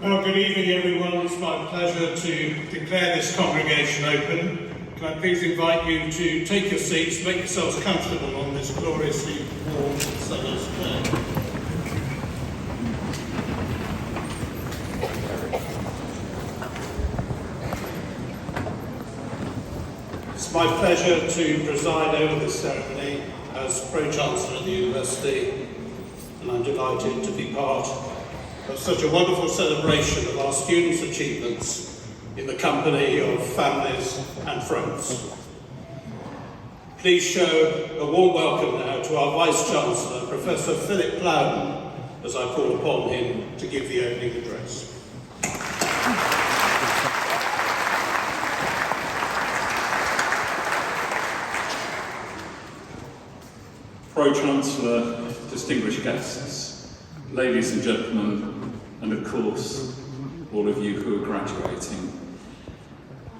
Well, good evening everyone. It's my pleasure to declare this congregation open. Can I please invite you to take your seats, make yourselves comfortable on this gloriously warm summer's day. It's my pleasure to preside over this ceremony as Pro-Chancellor of the University, and I'm delighted to be part of such a wonderful celebration of our students' achievements in the company of families and friends. Please show a warm welcome now to our Vice-Chancellor, Professor Philip Plowden, as I call upon him to give the opening address. Pro-Chancellor, distinguished guests, ladies and gentlemen, and of course, all of you who are graduating.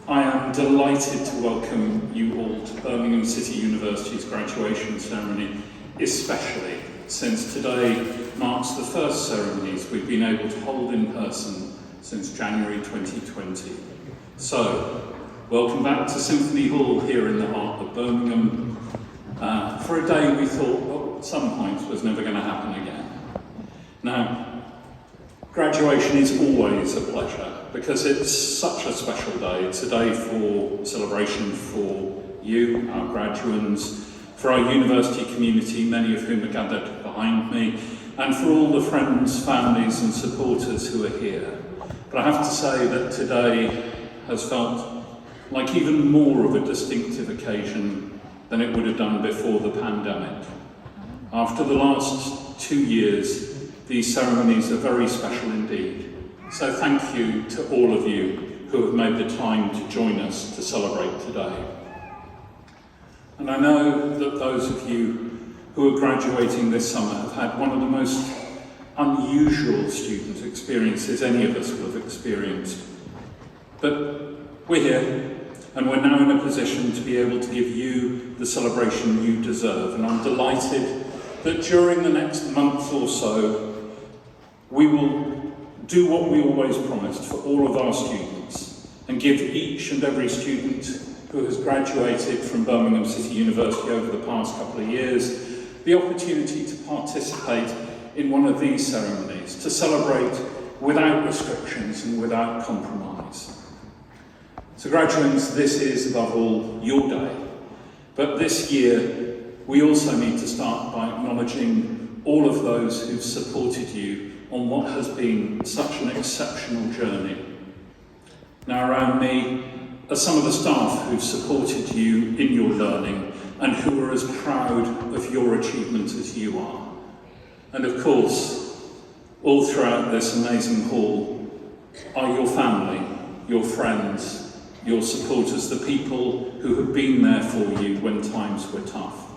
I am delighted to welcome you all to Birmingham City University's graduation ceremony, especially since today marks the first ceremonies we've been able to hold in person since January 2020. So, welcome back to Symphony Hall here in the heart of Birmingham, for a day we thought, well, at some point was never going to happen again. Now, graduation is always a pleasure because it's such a special day. It's a day for celebration for you, our graduands, for our university community, many of whom are gathered behind me, and for all the friends, families and supporters who are here. But I have to say that today has felt like even more of a distinctive occasion than it would have done before the pandemic. After the last 2 years, these ceremonies are very special indeed. So thank you to all of you who have made the time to join us to celebrate today. And I know that those of you who are graduating this summer have had one of the most unusual student experiences any of us will have experienced. But we're here, and we're now in a position to be able to give you the celebration you deserve. And I'm delighted that during the next month or so, we will do what we always promised for all of our students and give each and every student who has graduated from Birmingham City University over the past couple of years the opportunity to participate in one of these ceremonies, to celebrate without restrictions and without compromise. So graduates, this is above all your day, but this year we also need to start by acknowledging all of those who've supported you on what has been such an exceptional journey. Now around me are some of the staff who've supported you in your learning and who are as proud of your achievement as you are. And of course, all throughout this amazing hall are your family, your friends, your supporters, the people who have been there for you when times were tough.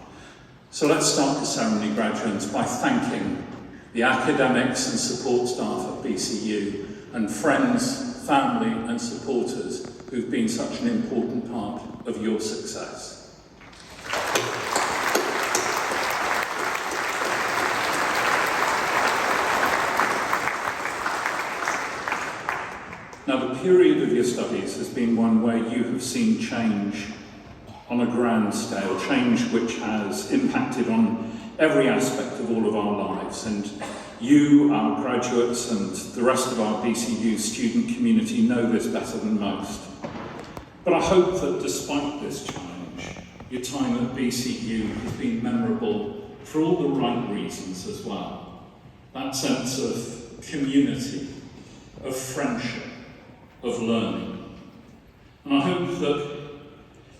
So let's start the ceremony, graduates, by thanking the academics and support staff at BCU and friends, family and supporters who've been such an important part of your success. Now, the period of your studies has been one where you have seen change on a grand scale, change which has impacted on every aspect of all of our lives, and you, our graduates, and the rest of our BCU student community know this better than most. But I hope that despite this challenge, your time at BCU has been memorable for all the right reasons as well. That sense of community, of friendship, of learning. And I hope that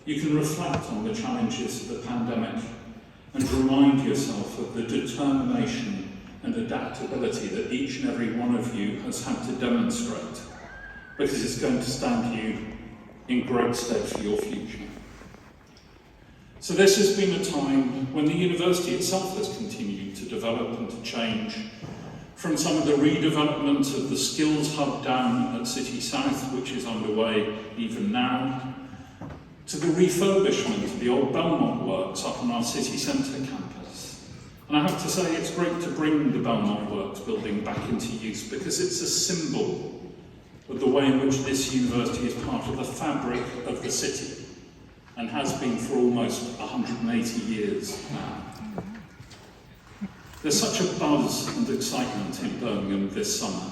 you can reflect on the challenges of the pandemic and remind yourself of the determination and adaptability that each and every one of you has had to demonstrate, because it's going to stand you in great stead for your future. So this has been a time when the university itself has continued to develop and to change, from some of the redevelopment of the Skills Hub down at City South, which is underway even now, to the refurbishment of the old Belmont Works up on our city centre campus, And I have to say it's great to bring the Belmont Works building back into use because it's a symbol of the way in which this university is part of the fabric of the city and has been for almost 180 years now. There's such a buzz and excitement in Birmingham this summer.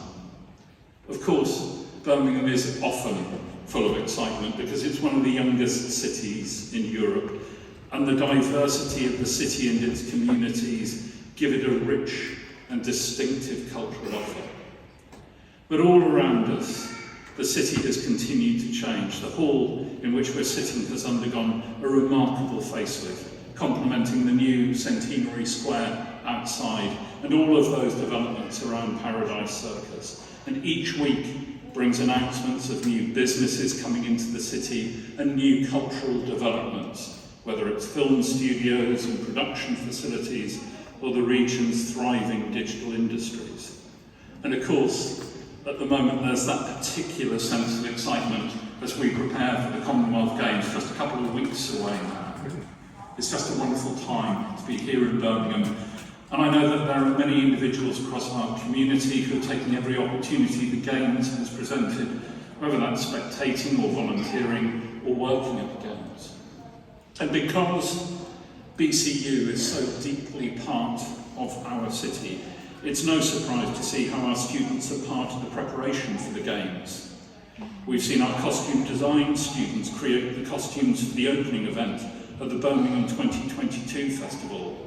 Of course, Birmingham is often full of excitement because it's one of the youngest cities in Europe, and the diversity of the city and its communities give it a rich and distinctive cultural offer. But all around us, the city has continued to change. The hall in which we're sitting has undergone a remarkable facelift, complementing the new Centenary Square outside and all of those developments around Paradise Circus. And each week brings announcements of new businesses coming into the city and new cultural developments, whether it's film studios and production facilities or the region's thriving digital industries. And of course, at the moment there's that particular sense of excitement as we prepare for the Commonwealth Games, just a couple of weeks away now. It's just a wonderful time to be here in Birmingham. And I know that there are many individuals across our community who are taking every opportunity the Games has presented, whether that's spectating or volunteering or working at the Games. And because BCU is so deeply part of our city, it's no surprise to see how our students are part of the preparation for the Games. We've seen our costume design students create the costumes for the opening event of the Birmingham 2022 Festival.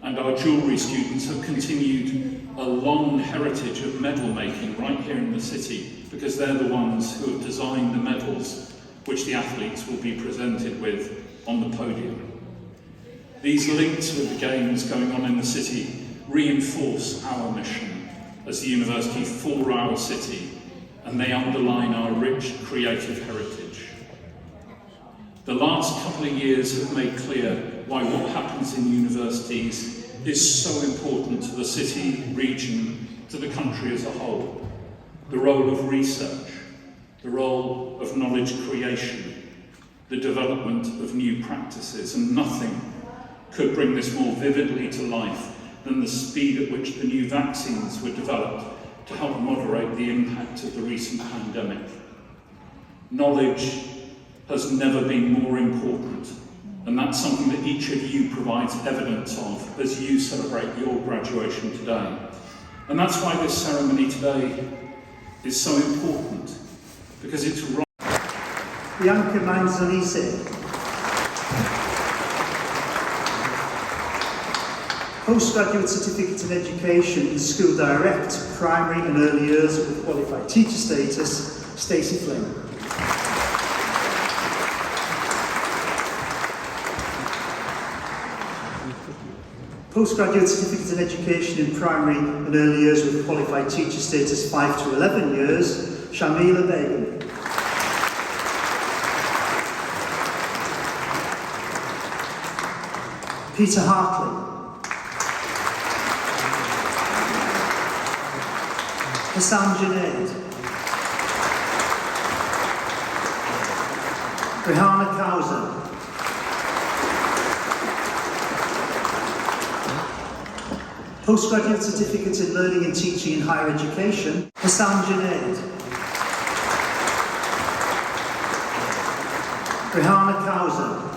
And our jewellery students have continued a long heritage of medal making right here in the city because they're the ones who have designed the medals which the athletes will be presented with on the podium. These links with the Games going on in the city reinforce our mission as the university for our city, and they underline our rich creative heritage. The last couple of years have made clear why what happens in universities is so important to the city, region, to the country as a whole. The role of research, the role of knowledge creation, the development of new practices, and nothing could bring this more vividly to life than the speed at which the new vaccines were developed to help moderate the impact of the recent pandemic. Knowledge has never been more important, and that's something that each of you provides evidence of as you celebrate your graduation today. And that's why this ceremony today is so important, because it's right. Bianca Manzanese. Postgraduate Certificate in Education in School Direct, Primary and Early Years with Qualified Teacher Status, Stacey Flynn. Postgraduate Certificate in Education in Primary and Early Years with Qualified Teacher Status 5 to 11 years, Shamila Begum. Peter Hartley. Hassan Junaid. Rihanna Kauser. Postgraduate Certificate in Learning and Teaching in Higher Education, Hassan Junaid. Rihanna Kauser.